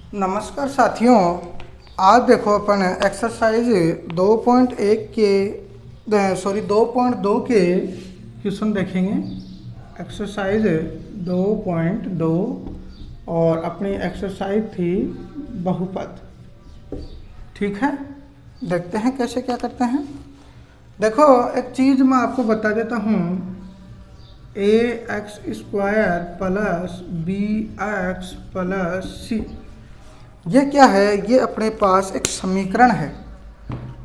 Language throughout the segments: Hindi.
नमस्कार साथियों, आज देखो अपन एक्सरसाइज 2.1 के 2.2 के क्वेश्चन देखेंगे। एक्सरसाइज 2.2 और अपनी एक्सरसाइज थी बहुपद। ठीक है, देखते हैं कैसे क्या करते हैं। देखो एक चीज़ मैं आपको बता देता हूँ, ax² plus bx plus c, ये क्या है? ये अपने पास एक समीकरण है।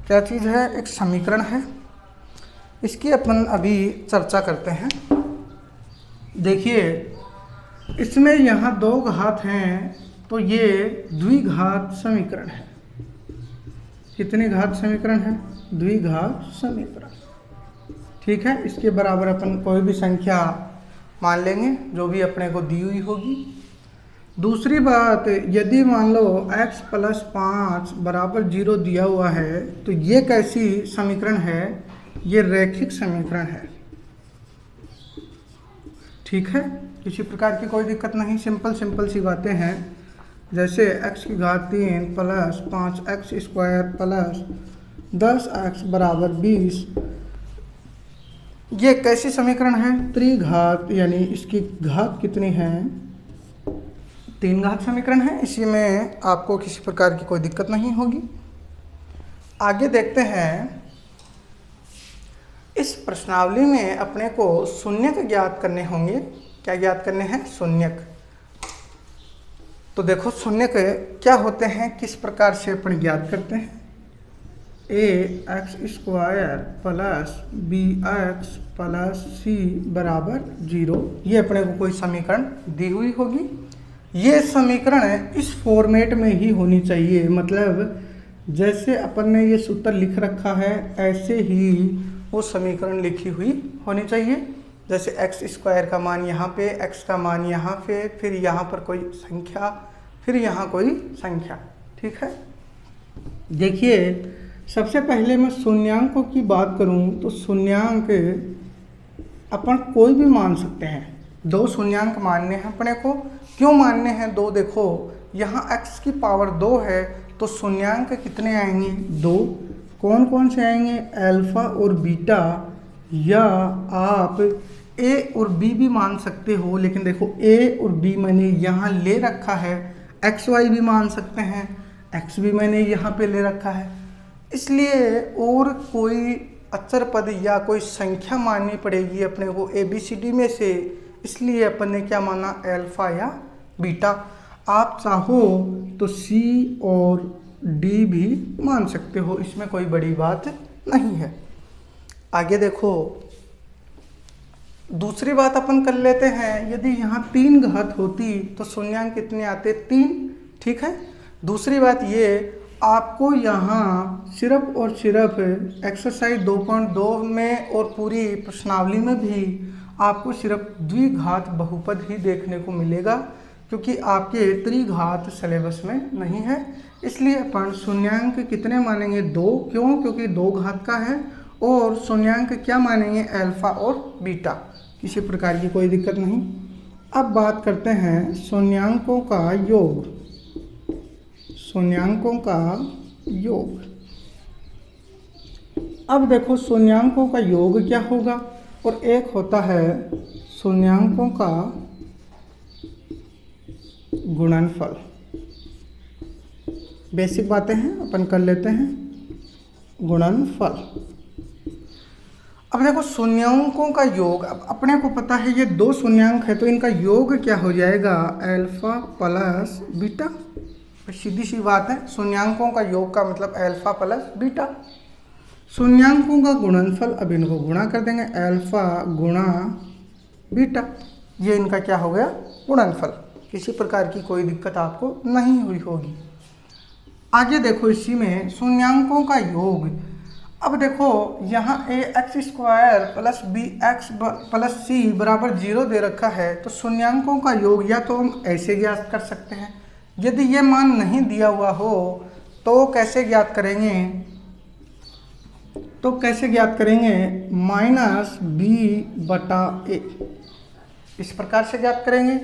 क्या चीज़ है? एक समीकरण है। इसकी अपन अभी चर्चा करते हैं। देखिए, इसमें यहाँ दो घात हैं, तो ये द्विघात समीकरण है। कितनी घात समीकरण है? द्विघात समीकरण। ठीक है, इसके बराबर अपन कोई भी संख्या मान लेंगे जो भी अपने को दी हुई होगी। दूसरी बात, यदि मान लो x प्लस 5 बराबर 0 दिया हुआ है, तो ये कैसी समीकरण है? ये रैखिक समीकरण है। ठीक है, किसी प्रकार की कोई दिक्कत नहीं, सिंपल सी बातें हैं। जैसे x की घात 3 प्लस 5x² प्लस 10x बराबर 20, ये कैसी समीकरण है? त्रिघात, यानी इसकी घात कितनी है? 3 घात समीकरण है। इसी में आपको किसी प्रकार की कोई दिक्कत नहीं होगी। आगे देखते हैं, इस प्रश्नावली में अपने को शून्यक ज्ञात करने होंगे। क्या ज्ञात करने हैं? शून्यक। तो देखो शून्यक क्या होते हैं, किस प्रकार से अपन ज्ञात करते हैं। ax² plus bx plus c बराबर 0, ये अपने को कोई समीकरण दी हुई होगी। ये समीकरण इस फॉर्मेट में ही होनी चाहिए, मतलब जैसे अपन ने ये सूत्र लिख रखा है ऐसे ही वो समीकरण लिखी हुई होनी चाहिए। जैसे x² का मान यहाँ पे, x का मान यहाँ पे, फिर यहाँ पर कोई संख्या, फिर यहाँ कोई संख्या। ठीक है, देखिए सबसे पहले मैं शून्यांकों की बात करूँ तो शून्यांक अपन कोई भी मान सकते हैं। 2 शून्यांक मानने हैं अपने को। क्यों मानने हैं 2? देखो यहाँ x की पावर 2 है, तो शून्यांक कितने आएंगे? 2। कौन कौन से आएंगे? अल्फा और बीटा, या आप a और b भी मान सकते हो। लेकिन देखो a और b मैंने यहाँ ले रखा है, xy भी मान सकते हैं, x भी मैंने यहाँ पे ले रखा है। इसलिए और कोई अचर पद या कोई संख्या माननी पड़ेगी अपने को ABCD में से। इसलिए अपन ने क्या माना? अल्फा या बीटा। आप चाहो तो C और D भी मान सकते हो, इसमें कोई बड़ी बात नहीं है। आगे देखो, दूसरी बात अपन कर लेते हैं। यदि यहाँ 3 घात होती तो शून्यांक कितने आते? 3। ठीक है, दूसरी बात ये, आपको यहाँ सिर्फ और सिर्फ एक्सरसाइज 2.2 में और पूरी प्रश्नावली में भी आपको सिर्फ द्विघात बहुपद ही देखने को मिलेगा, क्योंकि आपके त्रिघात सिलेबस में नहीं है। इसलिए अपन शून्यांक कितने मानेंगे? 2। क्यों? क्योंकि 2 घात का है। और शून्यांक क्या मानेंगे? अल्फा और बीटा। किसी प्रकार की कोई दिक्कत नहीं। अब बात करते हैं शून्यांकों का योग। शून्यांकों का योग। अब देखो शून्यांकों का योग क्या होगा, और एक होता है शून्यांकों का गुणनफल। बेसिक बातें हैं, अपन कर लेते हैं गुणनफल। अब देखो शून्यांकों का योग, अब अपने को पता है ये 2 शून्यांक है, तो इनका योग क्या हो जाएगा? Alpha plus beta. सीधी सी बात है, शून्यांकों का योग का मतलब अल्फा प्लस बीटा। शून्यांकों का गुणनफल, अब इनको गुणा कर देंगे, अल्फा गुणा बीटा। ये इनका क्या हो गया? गुणनफल। किसी प्रकार की कोई दिक्कत आपको नहीं हुई होगी। आगे देखो, इसी में शून्यांकों का योग। अब देखो यहाँ ax² plus bx plus c बराबर 0 दे रखा है, तो शून्यांकों का योग या तो हम ऐसे ज्ञात कर सकते हैं। यदि ये मान नहीं दिया हुआ हो तो कैसे ज्ञात करेंगे? -b/a, इस प्रकार से ज्ञात करेंगे।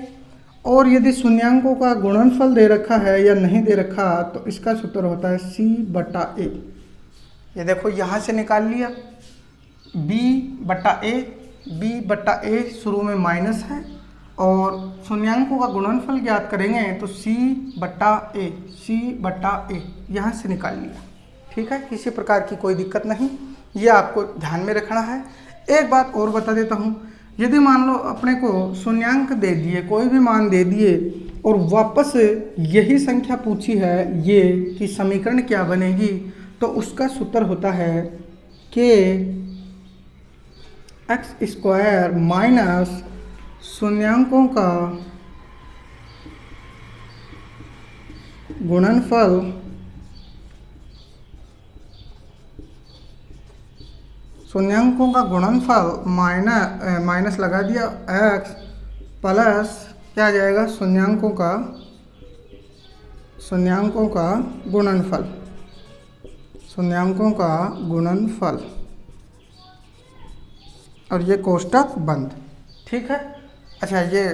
और यदि शून्यांकों का गुणनफल दे रखा है या नहीं दे रखा तो इसका सूत्र होता है C/A। ये देखो यहाँ से निकाल लिया B/A शुरू में माइनस है और शून्यांकों का गुणनफल ज्ञात करेंगे तो C/A यहाँ से निकाल लिया। ठीक है, किसी प्रकार की कोई दिक्कत नहीं, ये आपको ध्यान में रखना है। एक बात और बता देता हूँ, यदि मान लो अपने को शून्यांक दे दिए, कोई भी मान दे दिए और वापस यही संख्या पूछी है ये कि समीकरण क्या बनेगी, तो उसका सूत्र होता है कि x² माइनस शून्यांकों का गुणनफल माइनस लगा दिया x प्लस क्या आ जाएगा शून्यांकों का गुणनफल और ये कोष्टक बंद। ठीक है, अच्छा ये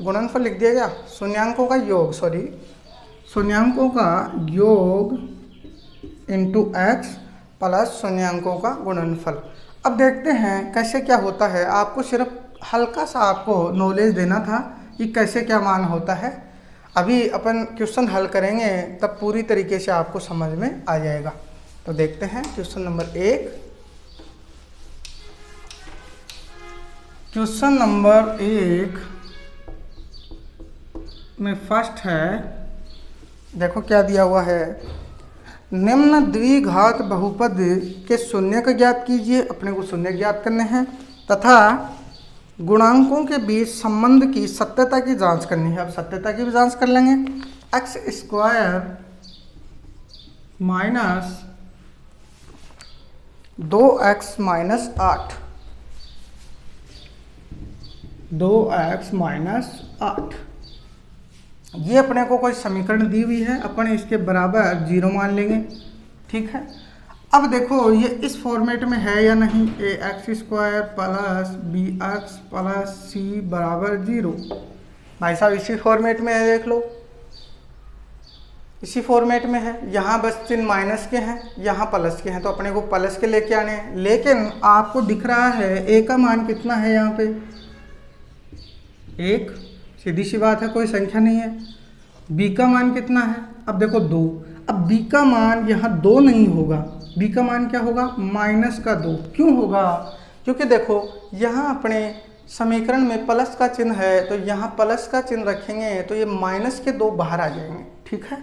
गुणनफल लिख दिया गया, शून्यांकों का योग इंटू x प्लस शून्यांकों का गुणनफल। अब देखते हैं कैसे क्या होता है, आपको सिर्फ हल्का सा आपको नॉलेज देना था कि कैसे क्या मान होता है। अभी अपन क्वेश्चन हल करेंगे तब पूरी तरीके से आपको समझ में आ जाएगा। तो देखते हैं क्वेश्चन नंबर 1। क्वेश्चन नंबर 1 में फर्स्ट है, देखो क्या दिया हुआ है, निम्न द्विघात बहुपद के शून्य ज्ञात कीजिए, अपने को शून्य ज्ञात करने हैं, तथा गुणांकों के बीच संबंध की सत्यता की जांच करनी है। अब सत्यता की भी जांच कर लेंगे। x² माइनस 2x माइनस 8 ये अपने को कोई समीकरण दी हुई है, अपन इसके बराबर 0 मान लेंगे। ठीक है, अब देखो ये इस फॉर्मेट में है या नहीं, ax² plus bx plus c बराबर 0। भाई साहब इसी फॉर्मेट में है, देख लो इसी फॉर्मेट में है। यहाँ बस चिन्ह माइनस के हैं, यहाँ प्लस के हैं, तो अपने को प्लस के लेके आने हैं। लेकिन आपको दिख रहा है a का मान कितना है, यहाँ पे 1, सीधी सी बात है, कोई संख्या नहीं है। b का मान कितना है, अब देखो 2। अब b का मान यहाँ 2 नहीं होगा, b का मान क्या होगा, -2। क्यों होगा, क्योंकि देखो यहाँ अपने समीकरण में प्लस का चिन्ह है, तो यहाँ प्लस का चिन्ह रखेंगे तो ये -2 बाहर आ जाएंगे। ठीक है,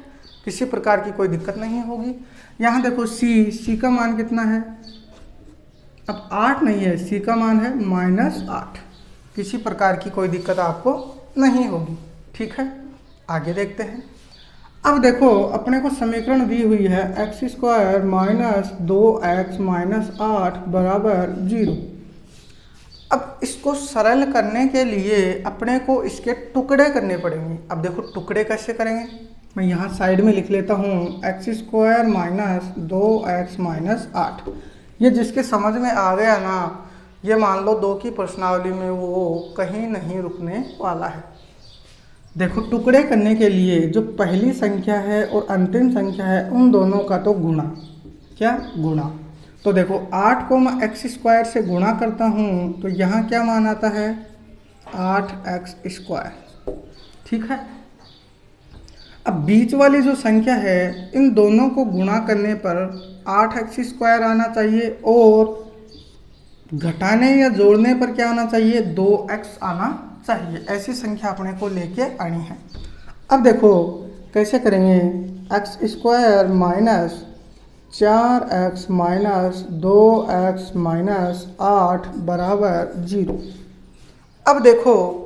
किसी प्रकार की कोई दिक्कत नहीं होगी। यहाँ देखो c का मान कितना है, अब 8 नहीं है, c का मान है -8। किसी प्रकार की कोई दिक्कत आपको नहीं होगी। ठीक है, आगे देखते हैं। अब देखो अपने को समीकरण दी हुई है x² माइनस 2x माइनस 8 बराबर 0। अब इसको सरल करने के लिए अपने को इसके टुकड़े करने पड़ेंगे। अब देखो टुकड़े कैसे करेंगे, मैं यहाँ साइड में लिख लेता हूँ x² माइनस 2x माइनस 8। ये जिसके समझ में आ गया ना, ये मान लो 2 की प्रश्नावली में वो कहीं नहीं रुकने वाला है। देखो टुकड़े करने के लिए जो पहली संख्या है और अंतिम संख्या है उन दोनों का तो गुणा, क्या गुणा। तो देखो 8 को मैं x² से गुणा करता हूँ तो यहाँ क्या मान आता है 8x²। ठीक है, अब बीच वाली जो संख्या है इन दोनों को गुणा करने पर 8x² आना चाहिए और घटाने या जोड़ने पर क्या आना चाहिए 2x आना चाहिए। ऐसी संख्या अपने को लेके आनी है। अब देखो कैसे करेंगे, x² minus 4x minus 2x minus 8 बराबर 0। अब देखो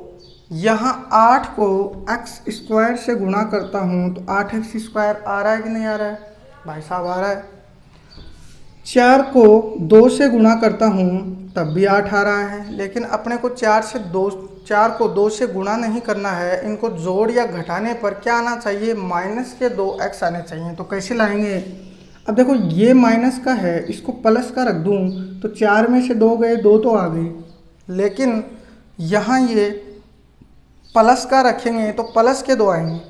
यहाँ 8 को x² से गुणा करता हूँ तो 8x² आ रहा है कि नहीं आ रहा है, भाई साहब आ रहा है। 4 को 2 से गुणा करता हूँ तब भी 8 आ रहा है, लेकिन अपने को 4 को 2 से गुणा नहीं करना है, इनको जोड़ या घटाने पर क्या आना चाहिए -2x आने चाहिए। तो कैसे लाएंगे, अब देखो ये माइनस का है, इसको प्लस का रख दूँ तो 4 में से 2 गए, 2 तो आ गई, लेकिन यहाँ ये प्लस का रखेंगे तो प्लस के 2 आएंगे।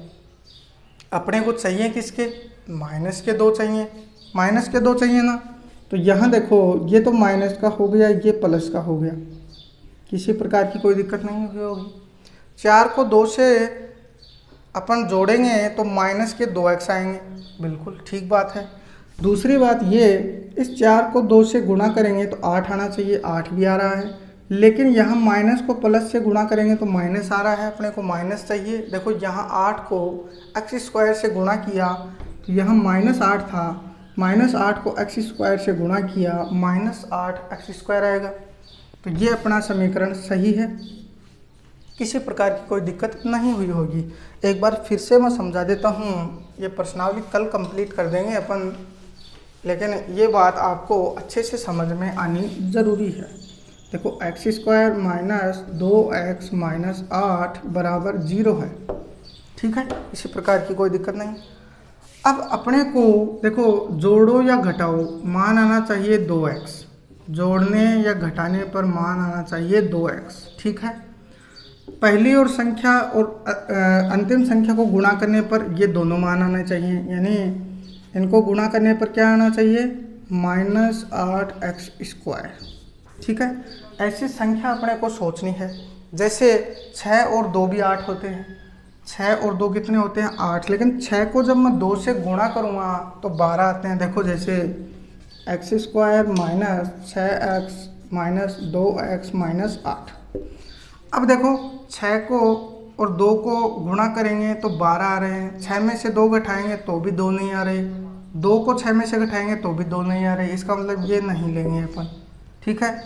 अपने को चाहिए किसके, माइनस के 2 चाहिए, माइनस के 2 चाहिए ना। तो यहाँ देखो ये तो माइनस का हो गया, ये प्लस का हो गया, किसी प्रकार की कोई दिक्कत नहीं हुई होगी। 4 को 2 से अपन जोड़ेंगे तो माइनस के 2x आएंगे, बिल्कुल ठीक बात है। दूसरी बात ये, इस 4 को 2 से गुणा करेंगे तो 8 आना चाहिए, 8 भी आ रहा है, लेकिन यहाँ माइनस को प्लस से गुणा करेंगे तो माइनस आ रहा है, अपने को माइनस चाहिए। देखो यहाँ 8 को x² से गुणा किया तो यहाँ -8 था, -8 को x² से गुणा किया, -8x² आएगा। तो ये अपना समीकरण सही है, किसी प्रकार की कोई दिक्कत नहीं हुई होगी। एक बार फिर से मैं समझा देता हूँ, ये प्रश्नावली कल कंप्लीट कर देंगे अपन, लेकिन ये बात आपको अच्छे से समझ में आनी ज़रूरी है। देखो x² माइनस 2x माइनस 8 बराबर 0 है, ठीक है, किसी प्रकार की कोई दिक्कत नहीं। अब अपने को देखो जोड़ो या घटाओ, मान आना चाहिए 2x, जोड़ने या घटाने पर मान आना चाहिए 2x, ठीक है। पहली और संख्या और अंतिम संख्या को गुणा करने पर ये दोनों मान आने चाहिए, यानी इनको गुणा करने पर क्या आना चाहिए, -8x², ठीक है। ऐसी संख्या अपने को सोचनी है, जैसे 6 और 2 भी 8 होते हैं, 6 और 2 कितने होते हैं, 8, लेकिन 6 को जब मैं 2 से गुणा करूँगा तो 12 आते हैं। देखो जैसे x² minus 6x minus 2x minus 8। अब देखो 6 को और 2 को गुणा करेंगे तो 12 आ रहे हैं, 6 में से 2 घटाएंगे तो भी 2 नहीं आ रहे, 2 को 6 में से घटाएंगे तो भी 2 नहीं आ रहे, इसका मतलब ये नहीं लेंगे अपन, ठीक है।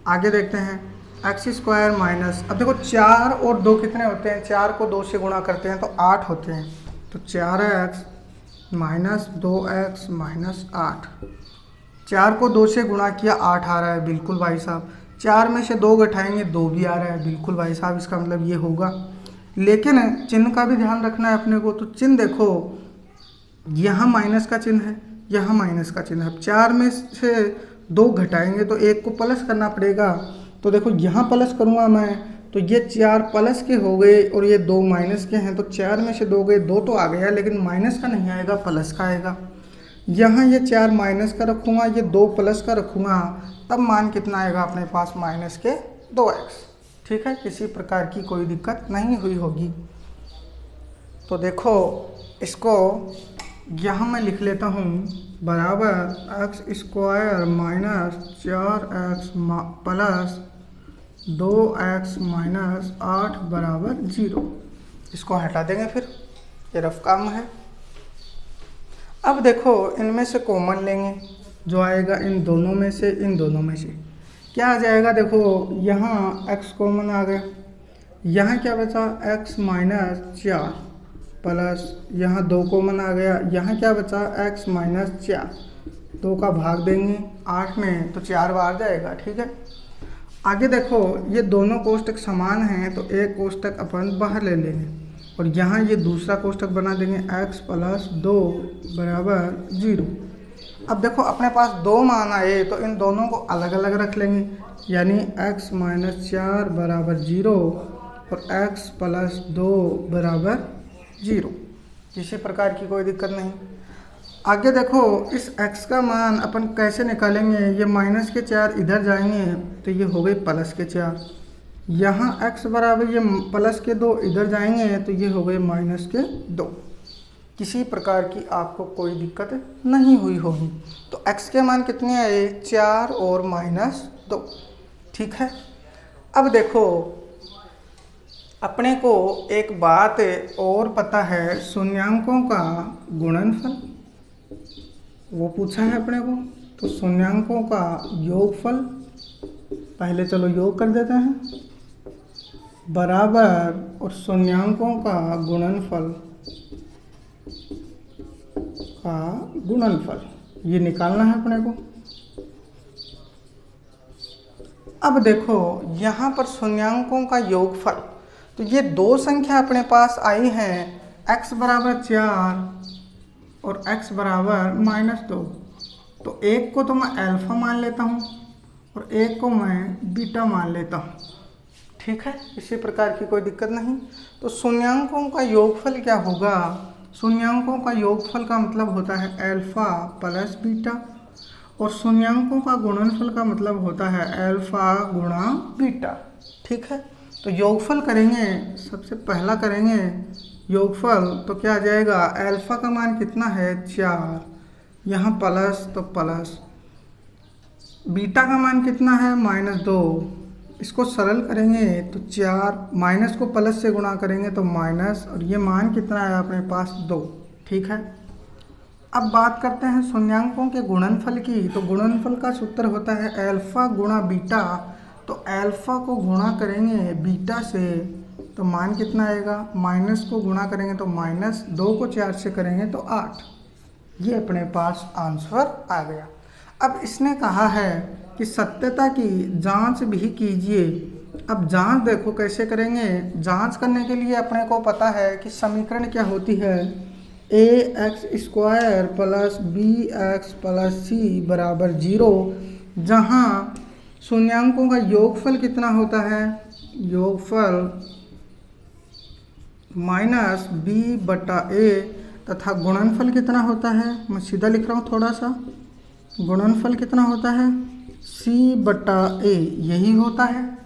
आगे देखते हैं x² माइनस, अब देखो 4 और 2 कितने होते हैं, 4 को 2 से गुणा करते हैं तो 8 होते हैं, तो 4x माइनस 2x माइनस 8, 4 को 2 से गुणा किया 8 आ रहा है, बिल्कुल भाई साहब। 4 में से 2 घटाएंगे 2 भी आ रहा है, बिल्कुल भाई साहब, इसका मतलब ये होगा। लेकिन चिन्ह का भी ध्यान रखना है अपने को, तो चिन्ह देखो यहाँ माइनस का चिन्ह है, यहाँ माइनस का चिन्ह है। 4 में से 2 घटाएंगे तो 1 को प्लस करना पड़ेगा, तो देखो यहाँ प्लस करूँगा मैं तो ये 4 प्लस के हो गए और ये 2 माइनस के हैं, तो 4 में से 2 गए, 2 तो आ गया, लेकिन माइनस का नहीं आएगा, प्लस का आएगा। यहाँ ये 4 माइनस का रखूँगा, ये 2 प्लस का रखूँगा, तब मान कितना आएगा अपने पास, माइनस के 2x, ठीक है, किसी प्रकार की कोई दिक्कत नहीं हुई होगी। तो देखो इसको यहाँ मैं लिख लेता हूँ, बराबर x² minus 4x plus 2x minus 8 बराबर 0। इसको हटा देंगे, फिर ये रफ काम है। अब देखो इनमें से कॉमन लेंगे, जो आएगा इन दोनों में से, इन दोनों में से क्या आ जाएगा, देखो यहाँ x कॉमन आ गया, यहाँ क्या बचा x माइनस 4 प्लस यहाँ 2 कॉमन आ गया, यहाँ क्या बचा x माइनस 4, 2 का भाग देंगे 8 में तो 4 बार जाएगा, ठीक है। आगे देखो ये दोनों कोष्टक समान हैं तो एक कोष्टक अपन बाहर ले लेंगे और यहाँ ये दूसरा कोष्टक बना देंगे, x प्लस 2 बराबर 0। अब देखो अपने पास 2 मान आए तो इन दोनों को अलग अलग रख लेंगे, यानी x माइनस 4 बराबर 0 और x प्लस 2 बराबर 0, किसी प्रकार की कोई दिक्कत नहीं। आगे देखो इस x का मान अपन कैसे निकालेंगे, ये माइनस के 4 इधर जाएंगे तो ये हो गए प्लस के 4, यहाँ x बराबर ये प्लस के 2 इधर जाएंगे तो ये हो गए माइनस के 2, किसी प्रकार की आपको कोई दिक्कत नहीं हुई होगी। तो x के मान कितने आए, 4 और -2, ठीक है। अब देखो अपने को एक बात और पता है, शून्यांकों का गुणनफल वो पूछा है अपने को, तो शून्यांकों का योगफल, पहले चलो योग कर देते हैं, बराबर और शून्यांकों का गुणनफल ये निकालना है अपने को। अब देखो यहाँ पर शून्यांकों का योगफल, तो ये 2 संख्या अपने पास आई हैं, x बराबर 4 और x बराबर -2, तो एक को तो मैं अल्फा मान लेता हूँ और एक को मैं बीटा मान लेता हूँ, ठीक है, इसी प्रकार की कोई दिक्कत नहीं। तो शून्यांकों का योगफल क्या होगा? शून्यांकों का योगफल का मतलब होता है अल्फा प्लस बीटा, और शून्यांकों का गुणनफल का मतलब होता है अल्फा गुणा बीटा। ठीक है, तो योगफल करेंगे, सबसे पहला करेंगे योगफल, तो क्या आ जाएगा? अल्फा का मान कितना है? 4, यहाँ प्लस तो प्लस, बीटा का मान कितना है? -2। इसको सरल करेंगे तो 4, माइनस को प्लस से गुणा करेंगे तो माइनस, और ये मान कितना है अपने पास? 2। ठीक है, अब बात करते हैं शून्यांकों के गुणनफल की। तो गुणनफल का सूत्र होता है अल्फा गुणा बीटा। तो अल्फा को गुणा करेंगे बीटा से तो मान कितना आएगा? माइनस को गुणा करेंगे तो माइनस, 2 को 4 से करेंगे तो 8। ये अपने पास आंसर आ गया। अब इसने कहा है कि सत्यता की जांच भी कीजिए। अब जांच देखो कैसे करेंगे। जांच करने के लिए अपने को पता है कि समीकरण क्या होती है? ax² plus bx plus c बराबर 0, जहाँ शून्यांकों का योगफल कितना होता है? योगफल माइनस b/a, तथा गुणनफल कितना होता है? मैं सीधा लिख रहा हूँ थोड़ा सा। गुणनफल कितना होता है? c/a, यही होता है।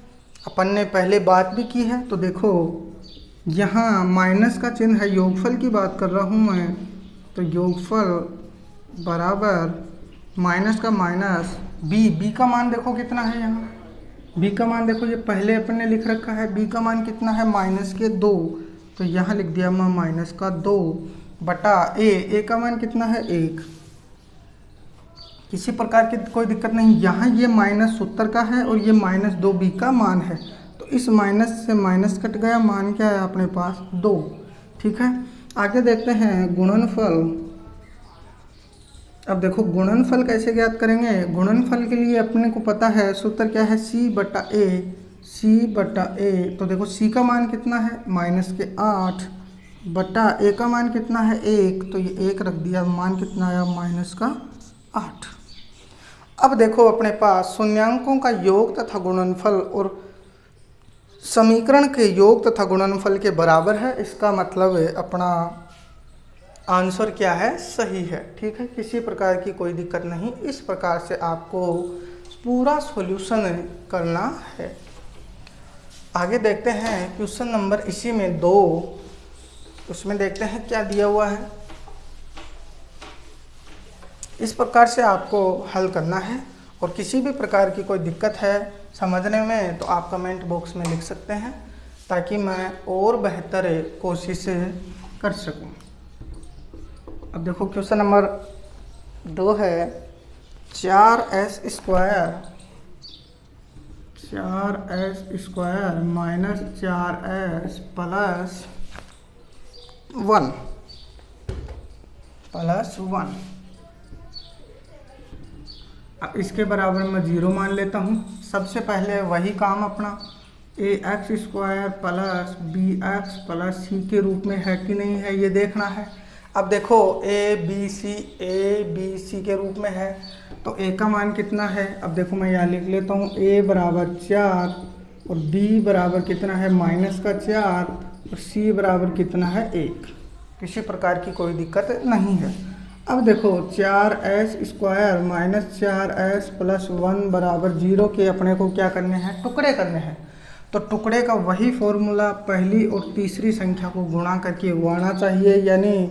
अपन ने पहले बात भी की है। तो देखो यहाँ माइनस का चिन्ह है, योगफल की बात कर रहा हूँ मैं। तो योगफल बराबर माइनस का माइनस b का मान देखो कितना है यहाँ। b का मान देखो, ये पहले अपन ने लिख रखा है। b का मान कितना है? -2। तो यहाँ लिख दिया मैं -2 बटा a का मान कितना है? 1। किसी प्रकार की कोई दिक्कत नहीं। यहाँ ये माइनस सूत्र का है और ये -2b का मान है, तो इस माइनस से माइनस कट गया, मान क्या है अपने पास? 2। ठीक है, आगे देखते हैं गुणनफल। अब देखो गुणनफल कैसे ज्ञात करेंगे। गुणनफल के लिए अपने को पता है सूत्र क्या है? c/a। c/a, तो देखो c का मान कितना है? -8 बटा a का मान कितना है? 1। तो ये 1 रख दिया, मान कितना आया? -8। अब देखो अपने पास शून्यांकों का योग तथा गुणनफल और समीकरण के योग तथा गुणनफल के बराबर है। इसका मतलब है अपना आंसर क्या है? सही है। ठीक है, किसी प्रकार की कोई दिक्कत नहीं। इस प्रकार से आपको पूरा सॉल्यूशन करना है। आगे देखते हैं क्वेश्चन नंबर इसी में 2, उसमें देखते हैं क्या दिया हुआ है। इस प्रकार से आपको हल करना है, और किसी भी प्रकार की कोई दिक्कत है समझने में तो आप कमेंट बॉक्स में लिख सकते हैं, ताकि मैं और बेहतर कोशिश कर सकूं। अब देखो क्वेश्चन नंबर 2 है 4s² माइनस 4s प्लस 1। अब इसके बराबर मैं 0 मान लेता हूँ। सबसे पहले वही काम अपना ax² plus bx plus c के रूप में है कि नहीं है, ये देखना है। अब देखो a b c के रूप में है, तो a का मान कितना है? अब देखो मैं यहाँ लिख लेता हूँ, a बराबर 4 और b बराबर कितना है? -4, और c बराबर कितना है? 1। किसी प्रकार की कोई दिक्कत नहीं है। अब देखो 4s² माइनस 4s प्लस 1 बराबर 0 के अपने को क्या करने हैं? टुकड़े करने हैं। तो टुकड़े का वही फॉर्मूला पहली और तीसरी संख्या को गुणा करके वो आना चाहिए, यानी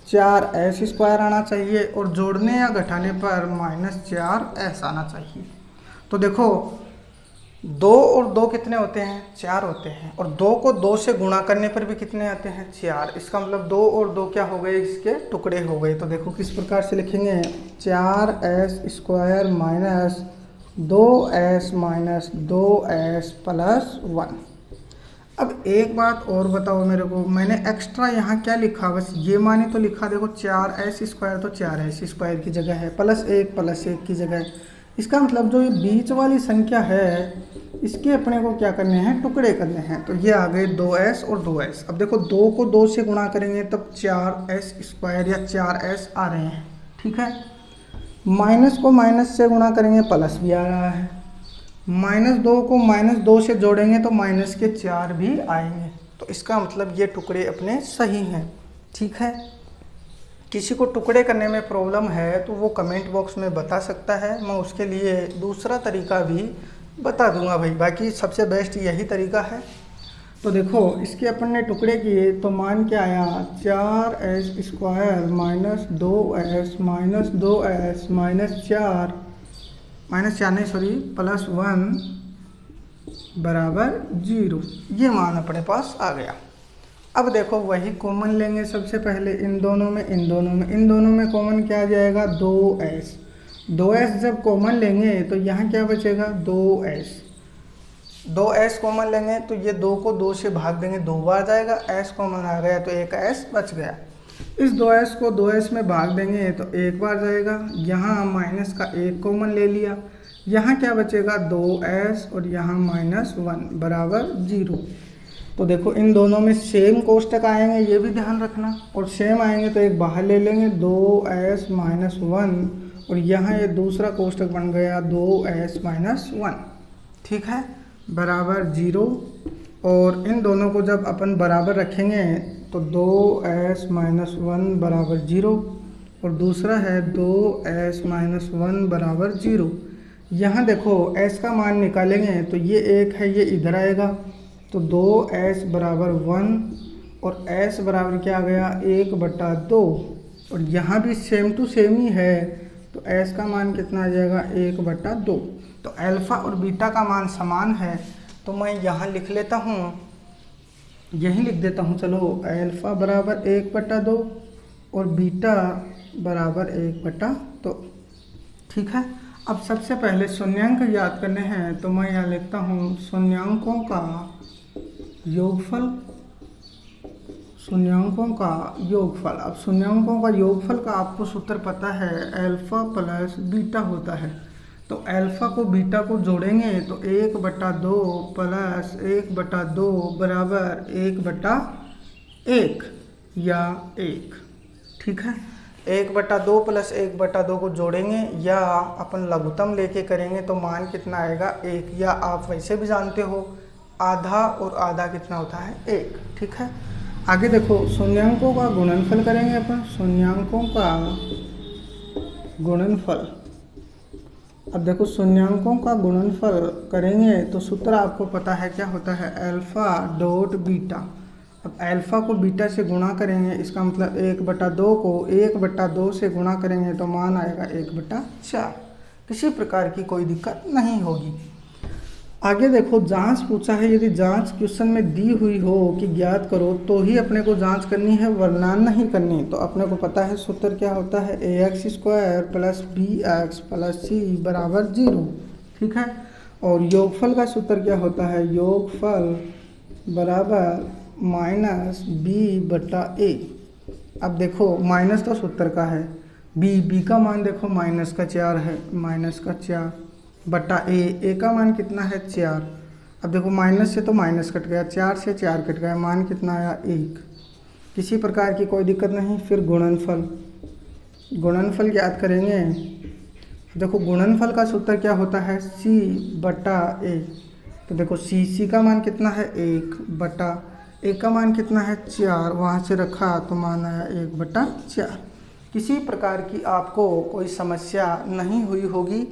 4s² आना चाहिए, और जोड़ने या घटाने पर -4s आना चाहिए। तो देखो 2 और 2 कितने होते हैं? 4 होते हैं, और 2 को 2 से गुणा करने पर भी कितने आते हैं? 4। इसका मतलब 2 और 2 क्या हो गए? इसके टुकड़े हो गए। तो देखो किस प्रकार से लिखेंगे, 4s² माइनस 2s प्लस 1। अब एक बात और बताओ मेरे को, मैंने एक्स्ट्रा यहाँ क्या लिखा? बस ये माने तो लिखा, देखो 4s² तो 4s² की जगह है, +1 की जगह। इसका मतलब जो ये बीच वाली संख्या है इसके अपने को क्या करने हैं? टुकड़े करने हैं। तो ये आ गए 2s और 2s। अब देखो 2 को 2 से गुणा करेंगे तब 4s² या 4s आ रहे हैं। ठीक है, माइनस को माइनस से गुणा करेंगे प्लस भी आ रहा है, -2 को -2 से जोड़ेंगे तो -4 भी आएंगे। तो इसका मतलब ये टुकड़े अपने सही हैं। ठीक है, किसी को टुकड़े करने में प्रॉब्लम है तो वो कमेंट बॉक्स में बता सकता है, मैं उसके लिए दूसरा तरीका भी बता दूंगा भाई। बाकी सबसे बेस्ट यही तरीका है। तो देखो इसके अपन ने टुकड़े किए तो मान क्या आया, 4s² -2s -4 बराबर 0। ये मान अपने पास आ गया। अब देखो वही कॉमन लेंगे सबसे पहले इन दोनों में कॉमन क्या आ जाएगा, 2s जब कॉमन लेंगे तो यहाँ क्या बचेगा, 2s कॉमन लेंगे तो ये 2 को 2 से भाग देंगे, 2 बार जाएगा, s कॉमन आ गया तो एक s बच गया। इस 2s को 2s में भाग देंगे तो एक बार जाएगा, यहाँ माइनस का 1 कॉमन ले लिया, यहाँ क्या बचेगा 2s और यहाँ -1 बराबर 0। तो देखो इन दोनों में सेम कोष्टक आएंगे, ये भी ध्यान रखना, और सेम आएंगे तो एक बाहर ले लेंगे 2s -1 और यहाँ ये दूसरा कोष्टक बन गया 2s -1। ठीक है, बराबर 0। और इन दोनों को जब अपन बराबर रखेंगे तो 2s -1 बराबर 0 और दूसरा है 2s -1 बराबर 0। यहाँ देखो s का मान निकालेंगे तो ये 1 है, ये इधर आएगा तो 2s बराबर 1 और s बराबर क्या आ गया 1/2 और यहाँ भी सेम टू सेम ही है तो s का मान कितना आ जाएगा 1/2। तो अल्फ़ा और बीटा का मान समान है तो मैं यहाँ लिख लेता हूँ, यही लिख देता हूँ। चलो अल्फ़ा बराबर 1/2 और बीटा बराबर 1/2। ठीक है, अब सबसे पहले शून्यांक याद करने हैं तो मैं यहाँ लिखता हूँ शून्यांकों का योगफल। अब शून्यांकों का योगफल का आपको सूत्र पता है, अल्फ़ा प्लस बीटा होता है। तो अल्फ़ा को बीटा को जोड़ेंगे तो 1/2 प्लस 1/2 बराबर 1/1 या 1। ठीक है, 1/2 प्लस 1/2 को जोड़ेंगे या अपन लघुत्तम लेके करेंगे तो मान कितना आएगा 1, या आप वैसे भी जानते हो आधा और आधा कितना होता है 1। ठीक है, आगे देखो शून्यांकों का गुणनफल करेंगे अपन, शून्यांकों का गुणनफल। अब देखो शून्यांकों का गुणनफल करेंगे तो सूत्र आपको पता है क्या होता है, अल्फ़ा डॉट बीटा। अब अल्फ़ा को बीटा से गुणा करेंगे, इसका मतलब 1/2 को 1/2 से गुणा करेंगे तो मान आएगा 1/4। किसी प्रकार की कोई दिक्कत नहीं होगी। आगे देखो जांच पूछा है, यदि जांच क्वेश्चन में दी हुई हो कि ज्ञात करो तो ही अपने को जांच करनी है वरना नहीं करनी। तो अपने को पता है सूत्र क्या होता है, ax² + bx + c बराबर 0। ठीक है, और योगफल का सूत्र क्या होता है, योगफल बराबर -b/a। अब देखो माइनस तो सूत्र का है, b का मान देखो -4 है, -4 बटा a का मान कितना है 4। अब देखो माइनस से तो माइनस कट गया, 4 से 4 कट गया, मान कितना आया 1। किसी प्रकार की कोई दिक्कत नहीं। फिर गुणनफल याद करेंगे। देखो गुणनफल का सूत्र क्या होता है, c/a। तो देखो c का मान कितना है 1 बटा a का मान कितना है 4, वहाँ से रखा तो मान आया 1/4। किसी प्रकार की आपको कोई समस्या नहीं हुई होगी।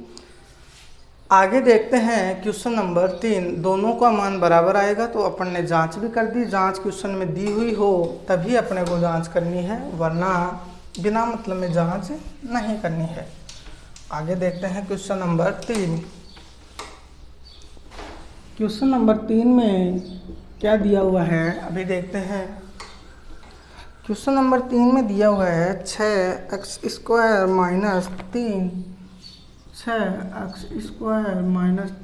आगे देखते हैं क्वेश्चन नंबर 3, दोनों का मान बराबर आएगा तो अपन ने जांच भी कर दी। जांच क्वेश्चन में दी हुई हो तभी अपने को जांच करनी है वरना बिना मतलब में जांच नहीं करनी है। आगे देखते हैं क्वेश्चन नंबर 3। क्वेश्चन नंबर 3 में क्या दिया हुआ है अभी देखते हैं। क्वेश्चन नंबर 3 में दिया हुआ है 6x² -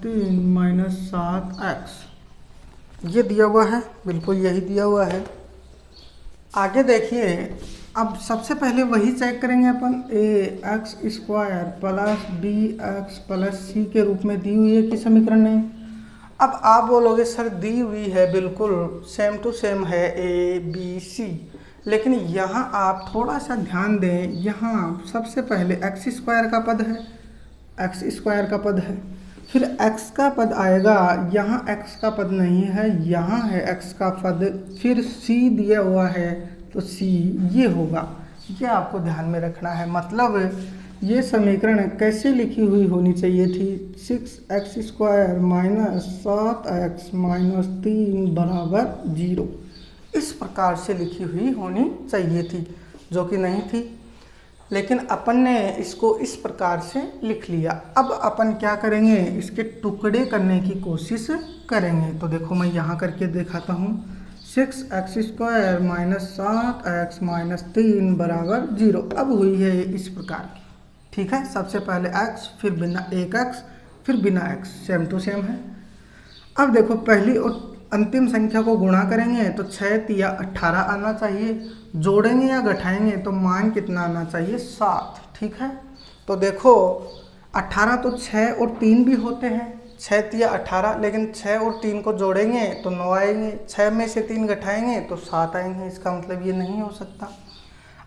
3 7x। ये दिया हुआ है, बिल्कुल यही दिया हुआ है। आगे देखिए, अब सबसे पहले वही चेक करेंगे अपन, ax² + bx + c के रूप में दी हुई है कि समीकरण नहीं। अब आप बोलोगे सर दी हुई है, बिल्कुल सेम टू सेम है a b c, लेकिन यहाँ आप थोड़ा सा ध्यान दें। यहाँ सबसे पहले x² का पद है, फिर x का पद आएगा, यहाँ x का पद नहीं है, यहाँ है x का पद, फिर c दिया हुआ है तो c ये होगा। ये आपको ध्यान में रखना है। मतलब ये समीकरण कैसे लिखी हुई होनी चाहिए थी, 6x² माइनस 7x माइनस 3 बराबर 0, इस प्रकार से लिखी हुई होनी चाहिए थी, जो कि नहीं थी, लेकिन अपन ने इसको इस प्रकार से लिख लिया। अब अपन क्या करेंगे, इसके टुकड़े करने की कोशिश करेंगे। तो देखो मैं यहाँ करके दिखाता हूँ, 6x² माइनस 7x माइनस 3 बराबर 0। अब हुई है इस प्रकार की, ठीक है। सबसे पहले x, फिर बिना एक x, फिर बिना x, सेम टू सेम है। अब देखो पहली और अंतिम संख्या को गुणा करेंगे तो 6 या 18 आना चाहिए, जोड़ेंगे या घटाएंगे तो मान कितना आना चाहिए, 7, ठीक है। तो देखो 18 तो 6 और 3 भी होते हैं, 6 या 18, लेकिन 6 और 3 को जोड़ेंगे तो 9 आएंगे, 6 में से 3 घटाएंगे तो 7 आएंगे। इसका मतलब ये नहीं हो सकता।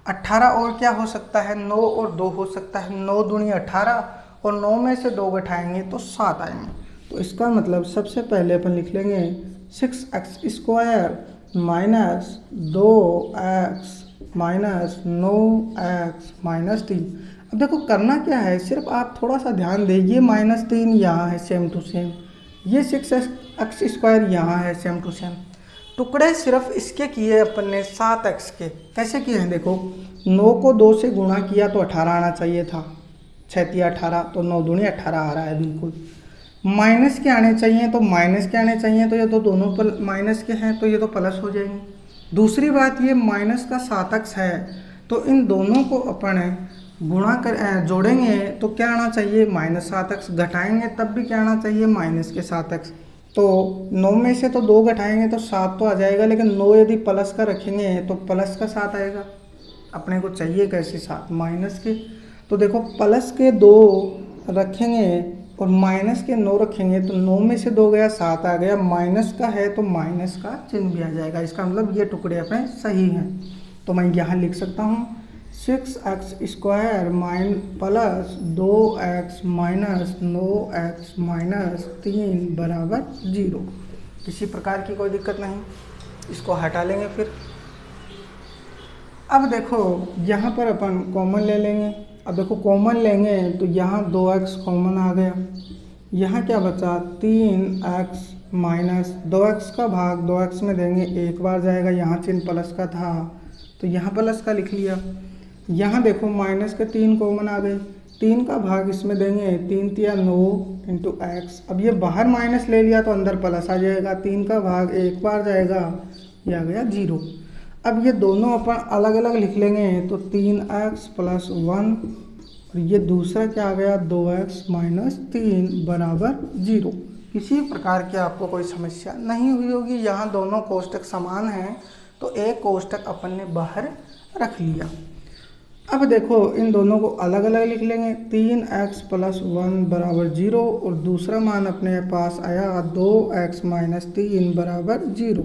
18 और क्या हो सकता है, 9 और 2 हो सकता है, 9 दूनी 18 और 9 में से 2 घटाएंगे तो 7 आएंगे। तो इसका मतलब सबसे पहले अपन लिख लेंगे 6x² minus 2x minus 9x minus 3। अब देखो करना क्या है, सिर्फ आप थोड़ा सा ध्यान दें, ये -3 यहाँ है सेम टू सेम, ये 6x² यहाँ है सेम टू सेम। टुकड़े सिर्फ इसके किए अपन ने 7x के। कैसे किए हैं देखो, 9 को 2 से गुणा किया तो 18 आना चाहिए था, 6 या 18, तो 9 दूनी 18 आ रहा है बिल्कुल। माइनस के आने चाहिए तो माइनस के आने चाहिए, तो ये तो दोनों माइनस के हैं तो ये तो प्लस हो जाएंगे। दूसरी बात, ये माइनस का 7x है तो इन दोनों को अपन गुणा कर जोड़ेंगे तो क्या आना चाहिए, -7x, घटाएंगे तब भी क्या आना चाहिए, माइनस के 7x। तो 9 में से तो 2 घटाएंगे तो 7 तो आ जाएगा, लेकिन 9 यदि प्लस का रखेंगे तो प्लस का 7 आएगा। अपने को चाहिए कैसे 7, माइनस के। तो देखो प्लस के 2 रखेंगे और माइनस के 9 रखेंगे तो 9 में से 2 गया, 7 आ गया। माइनस का है तो माइनस का चिन्ह भी आ जाएगा। इसका मतलब ये टुकड़े अपने सही हैं। तो मैं यहाँ लिख सकता हूँ 6x² mine plus 2x minus 9x minus 3 बराबर 0। किसी प्रकार की कोई दिक्कत नहीं, इसको हटा लेंगे फिर। अब देखो यहाँ पर अपन कॉमन ले लेंगे। अब देखो कॉमन लेंगे तो यहाँ 2x कॉमन आ गया, यहाँ क्या बचा, 3x माइनस 2x का भाग 2x में देंगे, एक बार जाएगा, यहाँ चिन्ह प्लस का था तो यहाँ प्लस का लिख लिया। यहाँ देखो माइनस के 3 कॉमन आ गए, 3 का भाग इसमें देंगे, 3 तिया 9 इंटू x। अब ये बाहर माइनस ले लिया तो अंदर प्लस आ जाएगा, 3 का भाग एक बार जाएगा, ये आ गया 0। अब ये दोनों अपन अलग अलग लिख लेंगे तो 3x प्लस 1 और ये दूसरा क्या आ गया, 2x माइनस 3 बराबर 0। किसी प्रकार की आपको कोई समस्या नहीं हुई होगी। यहाँ दोनों कोष्टक समान हैं तो एक कोष्टक अपन ने बाहर रख लिया। अब देखो इन दोनों को अलग अलग लिख लेंगे, 3x प्लस 1 बराबर 0 और दूसरा मान अपने पास आया 2x माइनस 3 बराबर 0।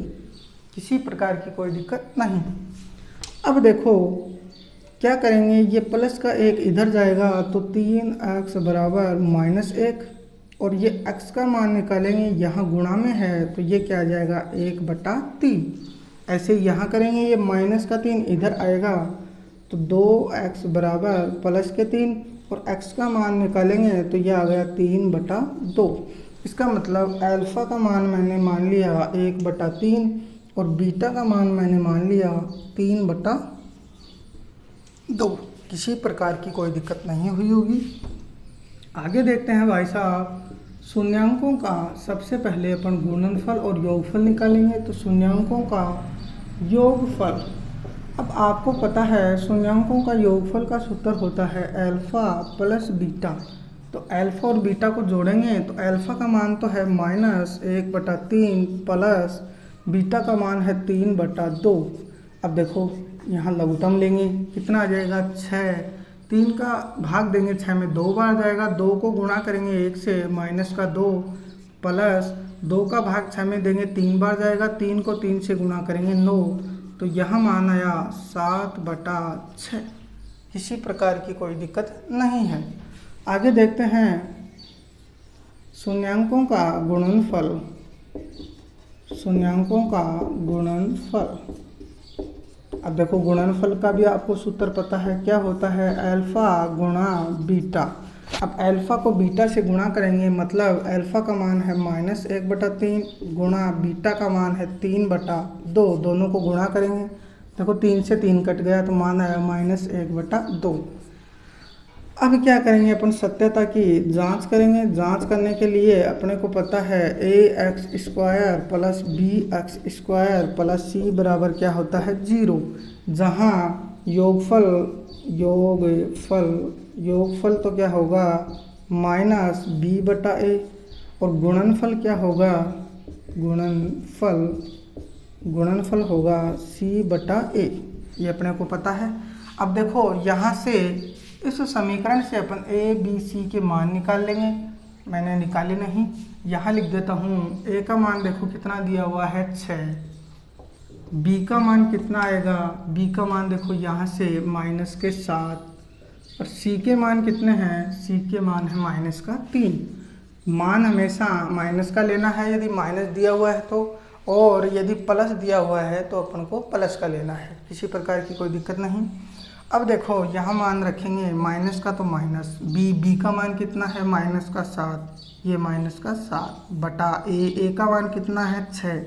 किसी प्रकार की कोई दिक्कत नहीं। अब देखो क्या करेंगे, ये प्लस का 1 इधर जाएगा तो 3x बराबर -1 और ये x का मान निकालेंगे, यहाँ गुणा में है तो ये क्या आ जाएगा, 1/3। ऐसे यहाँ करेंगे, ये माइनस का 3 इधर आएगा तो 2x बराबर प्लस के 3 और x का मान निकालेंगे तो ये आ गया 3/2। इसका मतलब अल्फ़ा का मान मैंने मान लिया 1/3 और बीटा का मान मैंने मान लिया 3/2। किसी प्रकार की कोई दिक्कत नहीं हुई होगी। आगे देखते हैं भाई साहब, शून्यांकों का सबसे पहले अपन गुणनफल और योगफल निकालेंगे। तो शून्यांकों का योगफल, अब आपको पता है शून्यांकों का योगफल का सूत्र होता है अल्फ़ा प्लस बीटा। तो अल्फ़ा और बीटा को जोड़ेंगे तो अल्फ़ा का मान तो है -1/3 प्लस बीटा का मान है 3/2। अब देखो यहाँ लघुत्तम लेंगे, कितना आ जाएगा, 6। 3 का भाग देंगे 6 में 2 बार जाएगा, 2 को गुणा करेंगे 1 से, माइनस का 2 प्लस 2 का भाग 6 में देंगे 3 बार जाएगा, 3 को 3 से गुणा करेंगे 9, तो यहाँ मान आया 7/6। किसी प्रकार की कोई दिक्कत नहीं है। आगे देखते हैं शून्यांकों का गुणनफल, शून्यांकों का गुणनफल। अब देखो गुणनफल का भी आपको सूत्र पता है, क्या होता है, अल्फा गुणा बीटा। अब अल्फा को बीटा से गुणा करेंगे, मतलब अल्फा का मान है -1/3 गुणा बीटा का मान है 3/2, दोनों को गुणा करेंगे। देखो 3 से 3 कट गया तो मान आया -1/2। अब क्या करेंगे, अपन सत्यता की जांच करेंगे। जांच करने के लिए अपने को पता है ax² + bx² + c बराबर क्या होता है 0, जहाँ योगफल तो क्या होगा -b/a और गुणनफल क्या होगा, गुणनफल होगा c/a। ये अपने को पता है। अब देखो यहाँ से इस समीकरण से अपन a b c के मान निकाल लेंगे। मैंने निकाले नहीं, यहाँ लिख देता हूँ। a का मान देखो कितना दिया हुआ है 6, b का मान कितना आएगा, b का मान देखो यहाँ से -7, और c के मान कितने हैं, c के मान है -3। मान हमेशा माइनस का लेना है यदि माइनस दिया हुआ है तो, और यदि प्लस दिया हुआ है तो अपन को प्लस का लेना है, किसी प्रकार की कोई दिक्कत नहीं। अब देखो यहाँ मान रखेंगे माइनस का तो माइनस, b का मान कितना है -7, ये -7 बटा a का मान कितना है 6,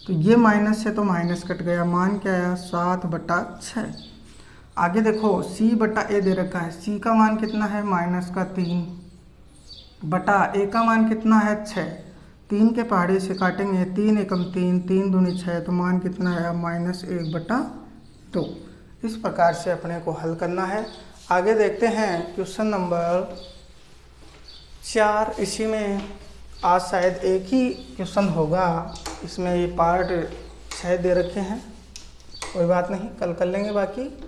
तो ये माइनस से तो माइनस कट गया, मान क्या आया 7/6। आगे देखो c/a दे रखा है, c का मान कितना है -3 बटा a का मान कितना है 6, 3 के पहाड़े से काटेंगे 3 एकम 3, 3 दूनी 6, तो मान कितना आया -1/2। इस प्रकार से अपने को हल करना है। आगे देखते हैं क्वेश्चन नंबर 4। इसी में आज शायद एक ही क्वेश्चन होगा, इसमें ये पार्ट 6 दे रखे हैं, कोई बात नहीं, कल कर लेंगे बाकी।